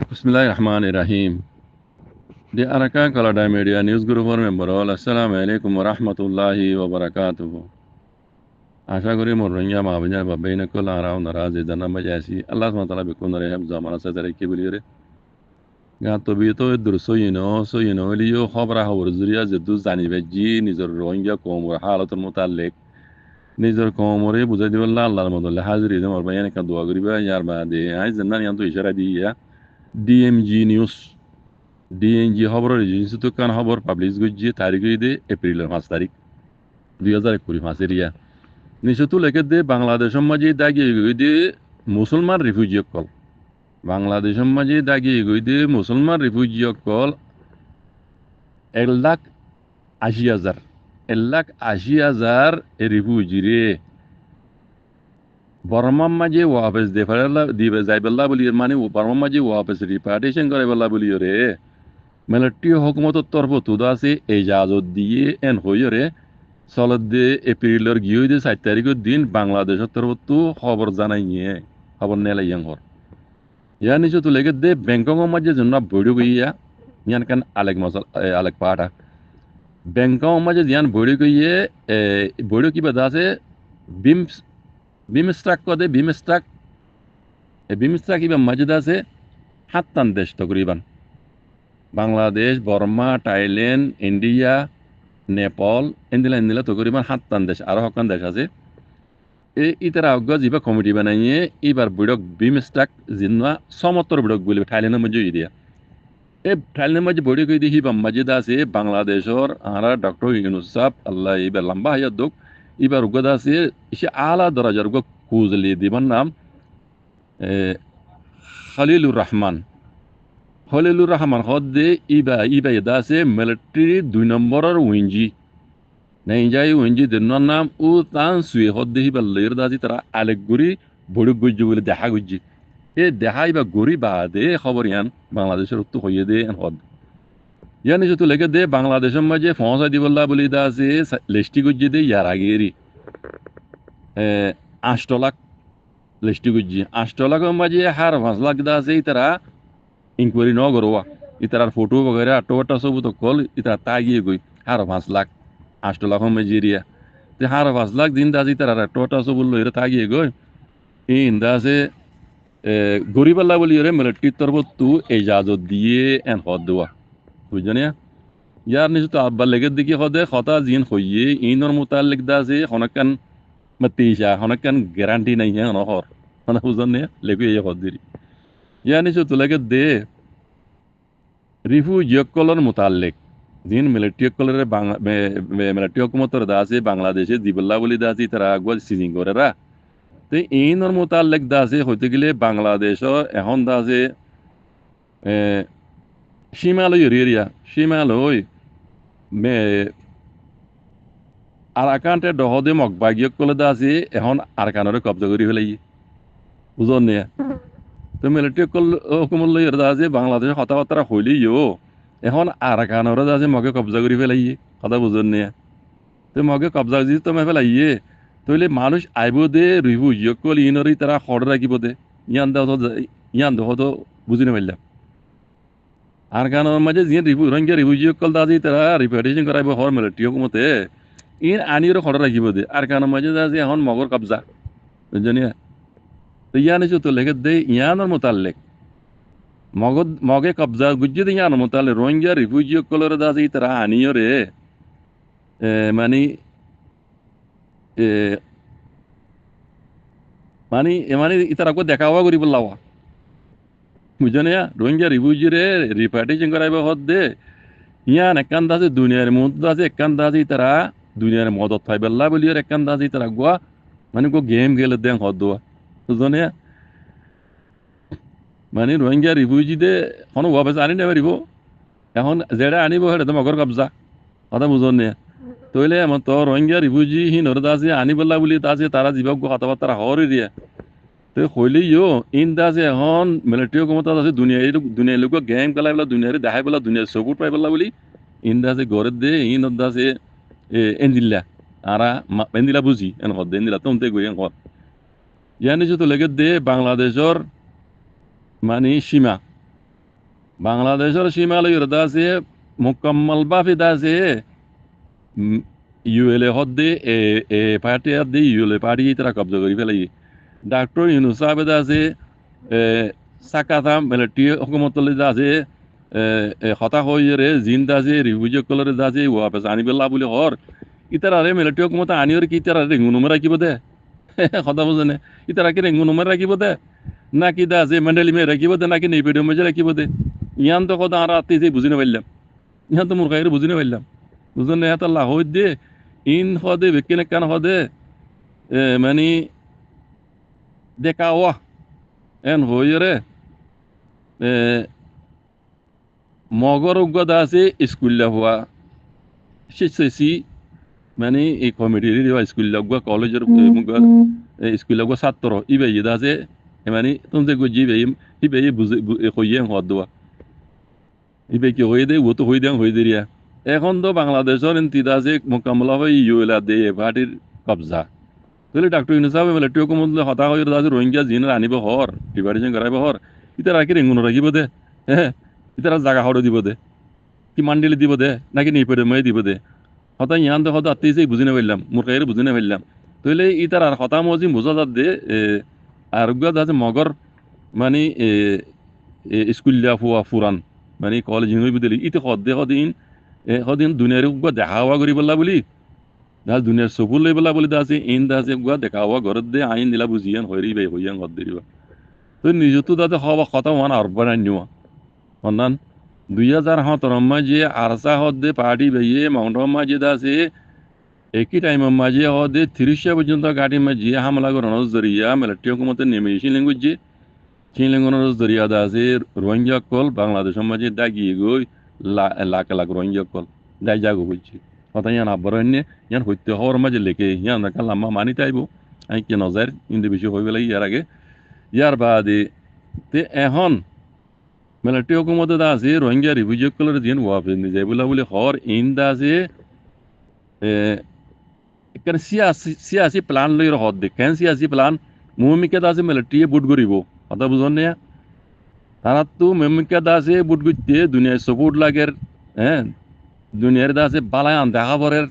Bismillahirrahmanirrahim. Di Arakan Kalada Media News Group member all Assalamualaikum warahmatullahi wabarakatuh. আশা করি মরঙ্গা মাবিনা বাবাইনা call আরাও নারাজ জানা মাজাসি আল্লাহ সুবহানাহু ওয়া তাআলা বিকুন রহিম জামানা সাদারে কি বলিরে গা তবি তো দুরসো ইনো লিও খবরা খবর জুরিয়া জেদু জানিবে জি নিজর রোহিঙ্গা কওমর হালাতুল মুতাল্লিক নিজর কওমরে বুঝাই দিবাল্লাহ আল্লাহর মদলে হাজিরি জমর বায়ান কা দোয়া করিবা ইয়ার বাদে আই জান্নান ইয়ান তো ইশারা দিয়া ডিএমজি নিউজ ডিএনজি খবরের এজেন্সি তো কান খবর পাবলিশ করছে তারিখ দে এপ্রিলের 5 তারিখ 2021 মাসের ইয়া নিশ্চয় লেখে দে বাংলাদেশের মাঝে দাগিয়ে গই দে মুসলমান রিফিউজি কল বাংলাদেশের মাঝে দাগিয়ে গই দে মুসলমান রিফিউজি কল 1,80,000 1,80,000 রিফিউজি রে বর্মার মাঝে ওয়াপস দে ফেলা দিবে যাইবেল্লা বলি মানে বর্মার মাঝে ওয়াপস রিপার্টিশন করে বেলা বলি রে মিলিটারি হুকুমতের তরফ তুদা আছে এজাজত দিয়ে এন হইরে চলত দে এপ্রিলের গিয়ে দে 4 তারিখের দিন বাংলাদেশের তরফ তো খবর জানাই নিয়ে খবর নেলাই ইয়াঙ্গর ইয়া নিচে তো লেগে দে ব্যাংকংয়ের মাঝে জন্য বড় গইয়া ইয়ান কান আলেক পাটা ব্যাংকংয়ের মাঝে ইয়ান বড় গইয়ে বড় কি বাদা আছে বিমস্ট্রাক কদে বিমস্ট্রাক ইবা মাঝে আছে 7 দেশ তকরিবান বাংলাদেশ বর্মা থাইল্যান্ড ইন্ডিয়া নেপাল এন্দিলা তকরিবান 7 দেশ আরো হকান দেশ আছে ইতারা অজ্ঞ যিবা কমিটি বানাইয়ে এবার বুড়ক বিমস্টাক জিন্না সমত্তর বুড়ক বলি থাইল্যান্ডের মধ্যে দিয়া থাইল্যান্ডের মধ্যে বড়ি কই দেখি মাঝে আছে বাংলাদেশের আরা ডক্টর ইউনুস সাহেব আল্লাহ এবার লম্বা হায়াত দুক এবার উগদ আছে ইসে আলা দরাজার উগ কুজলি দিবার নাম খলিলুর রহমান হদ্দে ইবা আছে মিলিটারি 2 নম্বরের উইঞ্জি নাইজাই উইঞ্জি দেনার নাম ও তান সুয়ে হদ্দে হিবা লের দাজি তারা আলেকগুড়ি বড় গুজ্জি বলে দেখা গুজ্জি দেখা ইবা গড়ি বাদে খবর ইয়ান বাংলাদেশের উত্তর হইয়ে দে হদ ইয়ান এসে তো লেগে দে বাংলাদেশের মাঝে ফসা দিবল্লা বলি দা আছে লেস্টি গুজ্জি দে ইয়ার আগেরই 8 লাখ লেস্টি গুজ্জি 8 লাখের মাঝে হার 5 লাখ দা আছে তারা ইনকোয়ারি ন করবা ইতার ফটো বগেরা আটোটা সব তো কল ইতার তাগিয়ে গই হার 5 লাখ 8 লাখ মেজিরিয়া তে হার 5 লাখ দিন দাজি তার আটোটা সব বললো এরা তাগিয়ে গই ইন দাসে গরিবাল্লা বলি রে মিলিটারি তরফ তু ইজাজত দিয়ে এন হদ দেওয়া বুঝজনে ইয়ার নিশ্চিত আব্বা লেগে দেখি হদে কথা জিন হইয়ে ইনর মুতাল্লিক দাসে হনকান মতিশা হনকান গ্যারান্টি নাই হ্যাঁ নহর মানে বুঝনে লেগে এই হদ দিরি ইয়ার নিশ্চিত লেগে দে রিফিউজি কলর মুতাল্লিক জিন মিলিটারি কলরে মিলিটারি হুকুমতর দাসে বাংলাদেশে দিবল্লা বলি দাসি তারা আগল সিজিং করেরা তো এইনর মুতাল্লিক দাসে হইতে গেলে বাংলাদেশ এখন দাসে সীমালয় এরিয়া সীমালয় আরাকানতে দহদে মগবাগিয়ক কলে দাসে এখন আরাকানরে কব্জা করি ফেলাই বুঝন নিয়ে তো মিলিটারি হুকুমত লই দাসে বাংলাদেশ কথাবার্তা হইলেও এখন আরাকানরে দাসে মগে কব্জা করি ফেলাই কথা বুঝন নিয়ে তো মগে কব্জা যদি তুমি ফেলাইয়ে তাহলে মানুষ আইব দে রিফিউজি কল ইনরি তারা খড় রাখিব দে ইয়ান দেহ তো বুঝি নাপাইলাম আর কারণের মাঝে যে রোহিঙ্গা রিফিউজি কল দাদি তারা রিপার্টিশন করাইব হর মিলিটারি হুকুমতে ইন আনিরও খড় রাখিব দে আর কারণের মাঝে দাদি এখন মগর কব্জা বুঝজনিয়া তো ইয়ান এসে তো লেগে দে ইয়ানোর মোতাল্লেক মগে কব্জা গুজ্জি দে ইয়ানোর মোতাল্লেক রোহিঙ্গা রিফিউজি কলর দাদি তারা আনিও রে মানে মানে ইতার আগত দেখা হওয়া করি বললাওয়া বুঝনে রোহিঙ্গা রিফিউজি রে রিপার্টিশন করাইব হদ দে ইয়ান একান দাসে দুনিয়ার মধ্যে আছে একান দাসি তারা দুনিয়ার মদত থাই বেল্লা বলি একান দাসি তারা গোয়া মানে গো গেম খেলে দেন হদ দোয়া বুঝনে মানে রোহিঙ্গা রিফিউজি দে কোনো ওয়াপস আনি নেবারিব এখন যেটা আনিব সেটা তো মগর কব্জা কথা বুঝনে তইলে আমার তো রোহিঙ্গা রিফিউজি হি নরদা আছে আনি বললা বলি তাছে তারা জীবক কথাবার্তা হরে দিয়ে তো হইলেও ইন দাসে এখন মিলিটারি ক্ষমতা আছে দুনিয়ার লোক গেম খেলাই পেলা দুনিয়ারে দেখাই পেলা দুনিয়ার সপোর্ট পাই পেলা বলি ইন দাসে ঘরের দে ইন দাসে এন্দিল্লা আরা এন্দিলা বুঝি এন হদ এন্দিলা তোমতে গই এন হদ ইয়ানি তো লেগে দে বাংলাদেশের মানে সীমা বাংলাদেশের সীমালয়ের দাসে মোকাম্মল বাফি দাসে ইউএলএ হদ্দে এ পার্টি আদি ইউএলএ পার্টি তারা কব্জা করে ফেলাই ডাক্তার ইউনুস আবেদ আছে সাকাতা মিলিটারি হুকুমতলে দাসে হতা হইরে জিন দাসে রিভিউজ কলরে দাসে ওয়াপস আনিবেলা বলে হর ইতারারে মিলিটারি হুকুমত আনিয়র কি ইতারা রেঙ্গুনুমে রাখিব দে কথা বুঝেনে ইতারা কি রেঙ্গুনুমে রাখিব দে নাকি দাসে মেন্ডেলি মে রাখিব দে নাকি নেপিডিও মে রাখিব দে ইয়ান তো কথা আর আত্মীয় বুঝি না পারলাম ইহান তো মুরখাইরে বুঝি না পারলাম বুঝলেন এত আল্লাহ হই দে ইন হদে বেকিনে কান হদে মানে দেখাওয়া এন হইরে মগর উগ্গতা আছে স্কুল হওয়া শিক্ষি মানে এই কমিটির স্কুল লাগবা কলেজের স্কুল লাগবা ছাত্র ইবাই আছে মানে তুমি গুজি ইবাই ইবাই বুঝে কইয়ে হদ দেওয়া ইবাই কি হয়ে দে ও তো হয়ে দেন হয়ে দিয়া এখন তো বাংলাদেশের ইন্তিদা আছে মোকামলা হয়ে ইউএলা দে পার্টির কবজা তাহলে ডাক্তার ইউনুস সাহেব মিলিটারি হুকুমত হতা হয়ে আছে রোহিঙ্গা জিন আনিব হর ডিভাইডেশন করাইব হর ইতারা রাখি রেঙ্গুন রাখিব দে হ্যাঁ ইতারা জায়গা হরে দিব দে কি মান্ডিলে দিব দে নাকি নিপেড়ে মই দিব দে হতা ইয়ান তো হতা আত্মীয় বুঝি না পারলাম মুরখাইরে বুঝি না পারলাম তাহলে ইতার আর হতা মজি বোঝা যাত দে আরোগ্য আছে মগর মানে স্কুলিয়া ফুয়া ফুরান মানে কলেজ ইউনিভার্সিটি ইতে হদে হদিন হদিন দুনিয়ার দেখা হওয়া করি বললা বলি দাস দুনিয়ার সবুল লই বলা বলি দাসে ইন দাসে গুয়া দেখা হওয়া ঘরত দে আইন দিলা বুঝিয়ান হইরি বাই হইয়ান হদ দিবা তো নিজতো দাতে হওয়া কথা ওয়ান আর বানাই নিওয়া অন্যান 2017 মাঝে আরসা হদে পার্টি বেয়ে মাউন্ট মাঝে দাসে একই টাইম মাঝে হদে 30 পর্যন্ত গাড়ি মাঝে হামলা করানোর জরিয়া মিলিটারি হুকুমতে নেমে ল্যাঙ্গুয়েজ লেঙ্গুনের জরিয়া দাসে রোহিঙ্গা কল বাংলাদেশের মাঝে দাগিয়ে গই লাখ লাখ রোহিঙ্গা কল দাই জাগো হইছে কথা ইয়ান আবরণ্যে ইয়ান হইতে হওয়ার মাঝে লেখে ইয়ান রাখা লাম্মা মানি তাইব আই কে নজর ইন্দু বেশি হইবে লাগে ইয়ার আগে ইয়ার বাদে তে এখন মিলিটারি হুকুমতে দাসে রোহিঙ্গা রিভিউজ কলর দিন ওয়াফে নিয়ে বলা বলে হর ইন দাসে এখানে সিয়াসি প্ল্যান লই হদ দে কেন সিয়াসি প্ল্যান মুমিকে দাসে মিলিটারি বুট করিব কথা বুঝন না তারা তো মুমিকে দাসে বুট করতে দুনিয়ায় সাপোর্ট লাগের হ্যাঁ দুনিয়ার দাসে বালায় আন দেখা পরের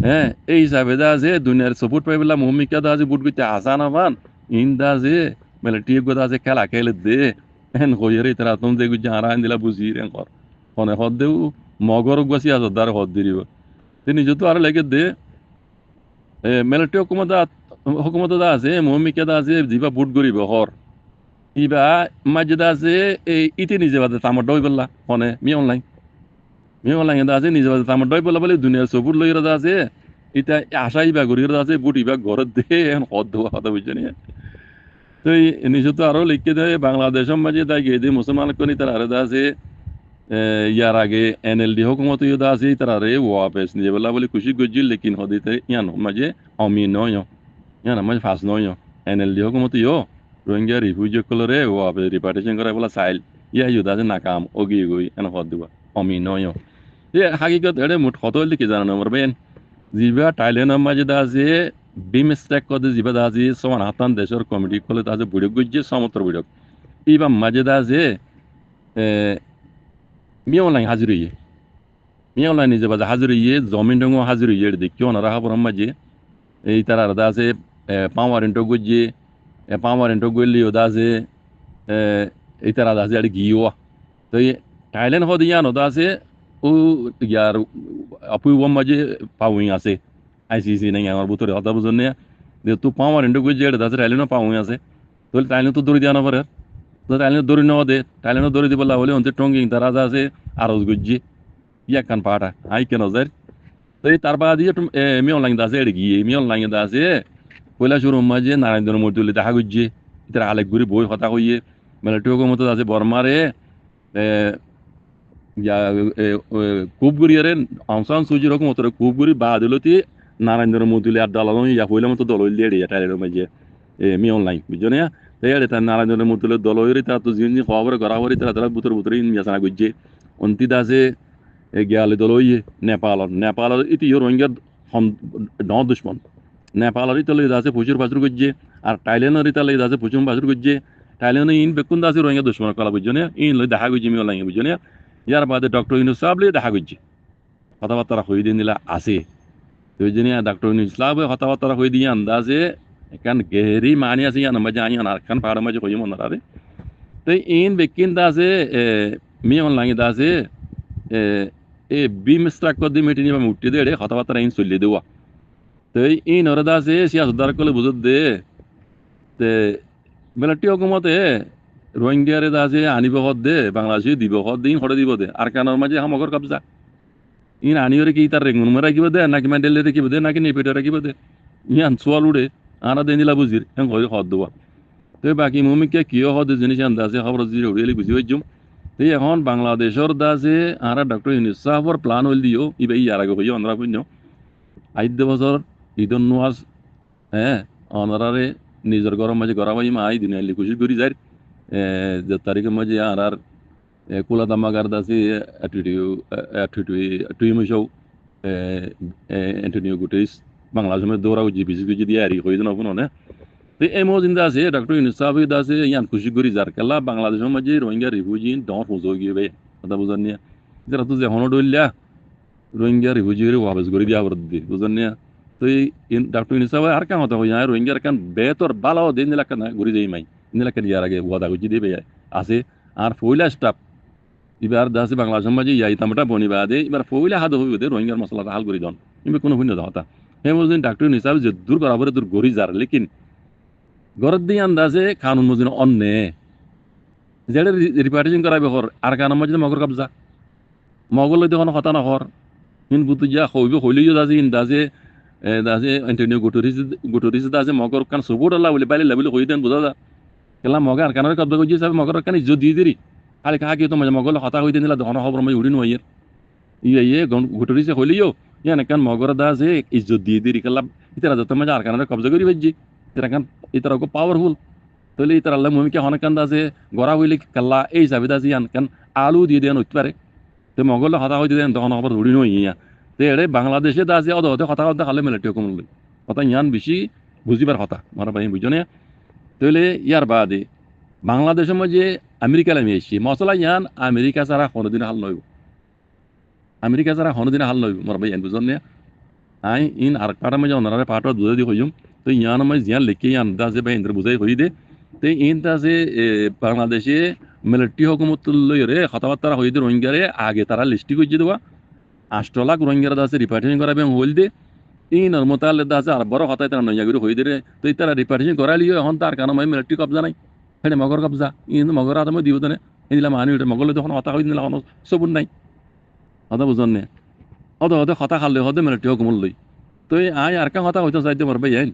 হ্যাঁ এই হিসাবে দাসে দুনিয়ার সাপোর্ট পাই বললাম মুমিকে দাসে বুট করতে আসান আবান ইন দাসে মিলিটারি গো দাসে খেলা খেলে দে হেন কইরে তারা তুমি যে গুজি আরান দিলা বুঝি রেন কর কোনে হদ দেউ মগর গসি আজদার হদ দিরিব তিনি যত আর লাগে দে মিলিটারি হুকুমত আছে মুমিকে দাসে জিবা বুট করিব হর ইবা মাঝে আছে এই ইতি নিজে বাদে তামার ডই বললা কোনে মি অনলাইন আছে নিজে বাদে তামার ডই বললা বলে দুনিয়ার সবুর লইরা আছে এটা আশা ইবা গরিরা আছে বুট ইবা ঘরত দে এখন হদ দেওয়া কথা বুঝছে নি তো নিজে তো আরো লিখে দেয় বাংলাদেশের মাঝে তাই গিয়ে দিয়ে মুসলমান করি তার আরে আছে ইয়ার আগে এনএলডি হুকুমত ইয়ে আছে তার আরে ওয়াপেস নিজে বললা বলে খুশি গজিল লেকিন হদিতে ইয়ান মাঝে অমি নয় ইয়ান মাঝে ফাঁস নয় এনএলডি হুকুমত ইয়ো রোহিঙ্গা রিফিউজি কলরে ওয়াপে রিপার্টিশন করা বলা চাইল ইয়া ইউদা যে নাকাম ওগি গই এন হদ দিবা অমি নয় হাকিকত এড়ে মুঠ কত লিখে জানা নম্বর বেন জিবা টাইলেন্ডের মাঝে আছে বিমস্টেক কদে জিবা আছে সমান হাতান দেশের কমিটি কলে আছে বুড়ক গজ্জে সমুদ্র বুড়ক ইবা মাঝে আছে মিয়াওলাই হাজিরিয়ে মিয়াওলাই নিজে বাজে হাজিরিয়ে জমিন ডঙ্গ হাজিরিয়ে দেখিও না রাহা পরম মাঝে এই তার আলাদা আছে পাওয়ার ইন্টো গজ্জে পাওয়ার ইন্টো গলিও আছে এই তার আলাদা আছে আর গিও তো থাইল্যান্ড হদ ইয়ানো আছে ও ইয়ার আপুই ওম মাঝে পাউই আছে আইসিসি নাই আমার ভিতরে কথা বুঝুন না যে তুই পাওয়ার ইন্টো গজ্জে এটা আছে থাইল্যান্ডও পাউই আছে তাহলে থাইল্যান্ড তো দৌড়ি দেওয়া না পারে তো থাইল্যান্ড দৌড়ি নেওয়া দে থাইল্যান্ড দৌড়ি দিব হলে অন্তে টঙ্গিং তার রাজা আছে আরজ গজ্জে ইয়া কান পাটা হাই কেন যায় তো এই তার বাদ দিয়ে মি অনলাইন আছে এটা গিয়ে মি অনলাইন আছে পয়লা শুরু মাঝে নারায়ণগঞ্জ মূর্তি দেখা গজ্জে ইতার আলেক ঘুরি বই হতা কইয়ে মিলিটারি হুকুমত আছে বর্মারে খুবগুড়িয়ারে অংশান সুজির হুকুমত খুবগুড়ি বাদ হলতি নারায়ণগঞ্জ মূর্তি আর দলানো ইয়া হইলে মতো দল হইলে এড়িয়ে টাইলের মাঝে মি অনলাইন বুঝছো না তাই তার নারায়ণগঞ্জ মূর্তি দল হইরে তার তো জিনিস খবর করা হরি তারা বুতর বুতরে ইন্ডিয়া গজ্জে অন্তিত আছে গিয়ালে দল হইয়ে নেপালর ইতি রোহিঙ্গার ন দুশ্মন নেপালর ইতালে আছে প্রচুর বাজুর গজ্জে আর টাইলেন্ডের ইতালে আছে প্রচুর বাজুর গজ্জে তাইলে ইন বেকুন দাসি রোহিঙ্গা দুশ্মন কলা বুঝজনে ইন লই দেখা গুজি মিও লাগে বুঝজনে ইয়ার বাদে ডক্টর ইউনুস সাহেব লই দেখা গুজি কথাবার্তা হই দিন দিলা আছে দুইজনে ডক্টর ইউনুস সাহেব কথাবার্তা হই দিয়ে আন্দাজে একান গেরি মানি আছে ইয়ান মাঝে আইয়ান আর কান পাড়া মাঝে হই মন রারে তো ইন বেকিন দাসে মিও লাগে দাসে এ বি মিস্টাক কদি মিটিনি বা মুটি দে কথাবার্তা ইন চলি দেওয়া তো ইন ওরা দাসে সিয়া সুদার কলে বুঝত দে তে বেলাটি হকুমতে রোহিঙ্গারে দাসে আনিব হদ দে বাংলাদেশে দিব হদ দিন হরে দিব দে আর কানার মাঝে হামগর কবজা ইন আনিওরে কি তার রেঙ্গুন মে রাখিব দে নাকি মেন্ডেলে রাখিব দে নাকি নেপেটে রাখিব দে ইয়ান সোয়াল উড়ে আনা দেন দিলা বুঝির হেন হই হদ দেওয়া তো বাকি মুমিকে কিয় হদ জিনিস আন্দাজে খবর জিরে উড়িয়ে বুঝি হইজুম তো এখন বাংলাদেশের দাসে আর ডক্টর ইউনুস সাহেবর প্ল্যান হইল দিও ইবে ইয়ার আগে হইও আমরা পুণ্য আইদ্য বছর ঈদন নোয়াজ হ্যাঁ অনারারে নিজের গরম মাঝে গড়া মাই আই দিনে খুশি করি যায় যে তারিখের মাঝে আর কুলা দামাগার দাসি টুইমসৌ এন্টনিও গুটেইস বাংলাদেশের মধ্যে দৌড়াও জিপিসি গুজি দিয়ে আরি হয়ে যান না তো এই মজিন্দা আছে ডক্টর ইউনুস সাহেব আছে ইয়ান খুশি করি যার কেলা বাংলাদেশের মাঝে রোহিঙ্গা রিফিউজি ডর হুজো গিয়ে বে কথা বুঝান নিয়ে যারা তো যেমন ডইলা রোহিঙ্গা রিফিউজির ওয়াবাস করে দিয়া বরদ দি বুঝান নিয়ে তো এই ডক্টর ইউনুস সাহেব আর কাম হতা হই রোহিঙ্গার কান বেতর বালাও দিন দিলা না ঘুরি দেই মাই দিলা কান ইয়ার আগে ওয়াদা গুজি দিবে আছে আর ফইলা স্টাফ এবার দাসে বাংলাদেশের মাঝে ইয়াই তামটা বনিবা দে এবার ফইলা হাদ হইব দে রোহিঙ্গার মশলাটা হাল করে দন ইবে কোনো ভিন্ন দাওতা হে মজিন ডক্টর ইউনুস সাহেব যে দূর বরাবর দূর গরি যার লেকিন গরদ দিয়ে আন্দাজে কানুন মজিন অন্নে যেটা রিপার্টিশন করাবে হর আর কানুন মজিন মগর কবজা মগল দেখুন কথা না হর হিন বুতু যা হইবে হইলেও দাসে ইন দাসে দাসে এন্টনিও গুটরিস দাসে মগর কান সবুর আল্লাহ বলে পাইলে লেবলে হই দেন বুঝা যা কেলা মগে আর কানের কবজা গজি সাহেব মগর কান ইজ্জত দিয়ে দিরি খালি কাহা কি তো মগল হতা হই দেন দিলা দহন খবর মই উড়ি নইয়ের ইয়ে গুটরিসে হইলেও ইয়ান কান মগর দাসে ইজ্জত দিয়ে দিরি কেলা ইতারা যত মজা আর কানের কবজা করি বাজি ইতারা কান ইতারা কো পাওয়ারফুল তাহলে ইতারা আল্লাহ মুমিকে হনকান দাসে গড়া হইলে কাল্লা এই যাবে দাসে ইয়ান কান আলু দিয়ে দেন উঠতে পারে তো মগলে হতা হইতে দেন তখন খবর উড়ি নই ইয়া তো এড়ে বাংলাদেশে দাসে অদহতে কথা কথা খালে মেলেটি কমল কথা ইয়ান বেশি বুঝিবার কথা মারা ভাই বুঝনে তাহলে ইয়ার বাদে বাংলাদেশের মধ্যে আমেরিকা আমি এসছি মশলা ইয়ান আমেরিকা ছাড়া কোনোদিন হাল নইব আমেরিকা ছাড়া কোনোদিন হাল নইব মারা ভাই ইয়ান বুঝন নে আই ইন আর কাটার মধ্যে ওনারা পাটর বুঝাই দিয়ে হইম তো ইয়ান আমি জিয়ান লিখে ইয়ান দাসে ভাই ইন্দ্র বুঝাই হই দে তো ইন দাসে বাংলাদেশে মিলিটারি হুকুমত লইরে কথাবার্তা হই দে রোহিঙ্গারে আগে তারা লিস্টি করে দেওয়া 8 লাখ রোহিঙ্গারা দাসে রিপার্টিশন করাবে হইল দে ইনর মোতালে দাসে আর বড় কথায় তারা নইয়া করে হই দে তো তারা রিপার্টিশন করালিও এখন তার কারণ আমি মিলিটারি কবজা নাই হেডে মগর কবজা ইন মগর আদমে দিব দনে এদিলা মানি উঠে মগলে তখন কথা হই দিলা কোনো সবুর নাই কথা বুঝন নে অদ কথা খালে হদে মিলিটারি হুকুমত লই তো আই আর কা কথা হইতো চাইতে মরবে ইয়াইন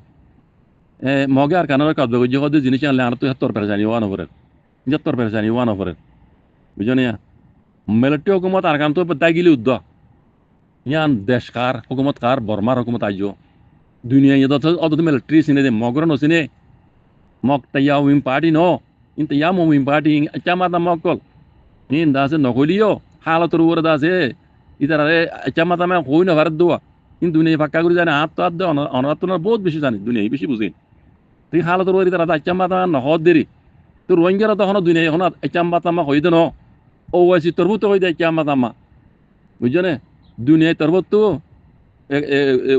মগে আর কানার কবজা গজি হদে জিনিস আনলে আর তো 70 পেরেশানি ওয়ান ওভারে 70 পেরেশানি ওয়ান ওভারে বুঝনে মিলিটারি হুকুমত আর কাম তো দাই গিলি উদ্দ ইয়ান দেশ কার হুকুমত কার বর্মার হুকুমত আইজো দুনিয়া ইয়ত অত মিলিটারি সিনে দে মগর ন সিনে মক তাইয়া উইম পার্টি ন ইন তাইয়া মো উইম পার্টি চামাতা মকল ইন দাসে নকলিও হালতর ওরে দাসে ইতারে চামাতা মে হই না ভারত দোয়া ইন দুনিয়া ফাক্কা করে জানে হাত তো আদ অনাত না বহুত বেশি জানি দুনিয়া বেশি বুঝেন তুই হালতর ওরে তারা চামাতা নহদ দেরি তো রোহিঙ্গারা তখন দুনিয়া এখন চামাতা মা হই দে ন ও ওয়াসি তরবুত হই দে চামাতা মা বুঝনে দুনিয়ায় তরবত তো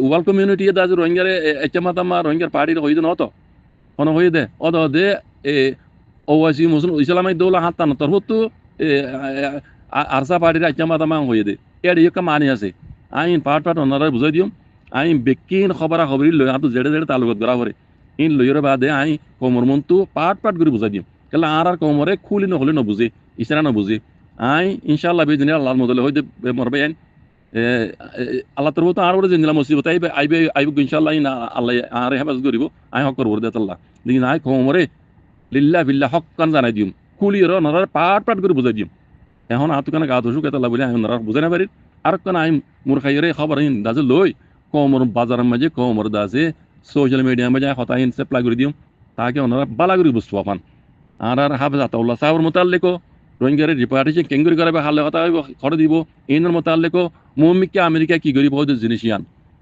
ওয়ার্ল্ড কমিউনিটি দাসে রোহিঙ্গারে চামাতা মা রোহিঙ্গার পার্টির হই দে ন তো কোন হই দে অদ দে ওয়াসি মুসলিম ইসলামিক দৌলা হাত টানো তরবত তো আরসা পার্টির চামাতা মা হই দে এর ইকা মানি আছে আইন পাট ওনারা বুঝাই দিম আইন বেকিন খবরা খবরি লই আতো জেডে জেডে তালুকত গড়া করে ইন লইরে বাদে আই কোমর মন্তু পাট করে বুঝাই দিম কেলা আর কোমরে খুলি নহলে নবুঝে ইসরা নবুঝে আই ইনশাআল্লাহ বেদিনে আল্লাহর মদলে হইতে মরবে আইন আল্লাহ তরবত আর ওরে জিনিলা মুসিবত আইবে ইনশাআল্লাহ ইন আল্লাহ আর হেফাজত করিব আই হক করব দে আল্লাহ লিন আই কোমরে লিল্লাহ বিল্লাহ হক কান জানাই দিম খুলির নরার পাট করে বুঝাই দিম এখন আতুকানে গা দোষু কেতা বলে আমি নরার বুঝাই না পারি আর কেন আই মুরখাইরে খবর ইন দাজে লই কোমর বাজারের মাঝে কোমর দাসে সোশ্যাল মিডিয়ার মাঝে কথা ইন সাপ্লাই করে দিম তাকে ওনারা বালা করে বুঝবো আপান আর হাফেজ আতাউল্লাহ সাহেবের মোতাল্লিকও রোহিঙ্গারে রিপার্টিশন কেঙ্গুরি করাবে হালে কথা খড় দিব ইনের মোতাল্লিকও মুমিককে আমেরিকা কি করি বহুত জিনিস ইয়ান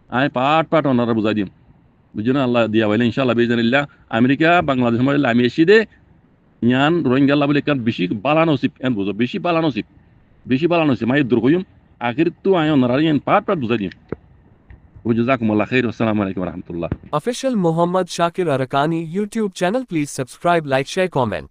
আই পাট ওনারা বুঝাই দিম বুঝছো না আল্লাহ দিয়া বলে ইনশাআল্লাহ বেজানিল্লাহ আমেরিকা বাংলাদেশের মধ্যে আমি এসি দে ইয়ান রোহিঙ্গা বলে কান বেশি বালানসিব এন বুঝো বেশি বালানসিব মাই দুর্গয়ুম আখির তো আয়ন রারিয়ান পাট বুঝা দিম ওজাকুমুল্লাহ খাইর আসসালামু আলাইকুম রহমতুল্লাহ Official Muhammad Shakir Arakani YouTube channel. Please subscribe, like, share, comment.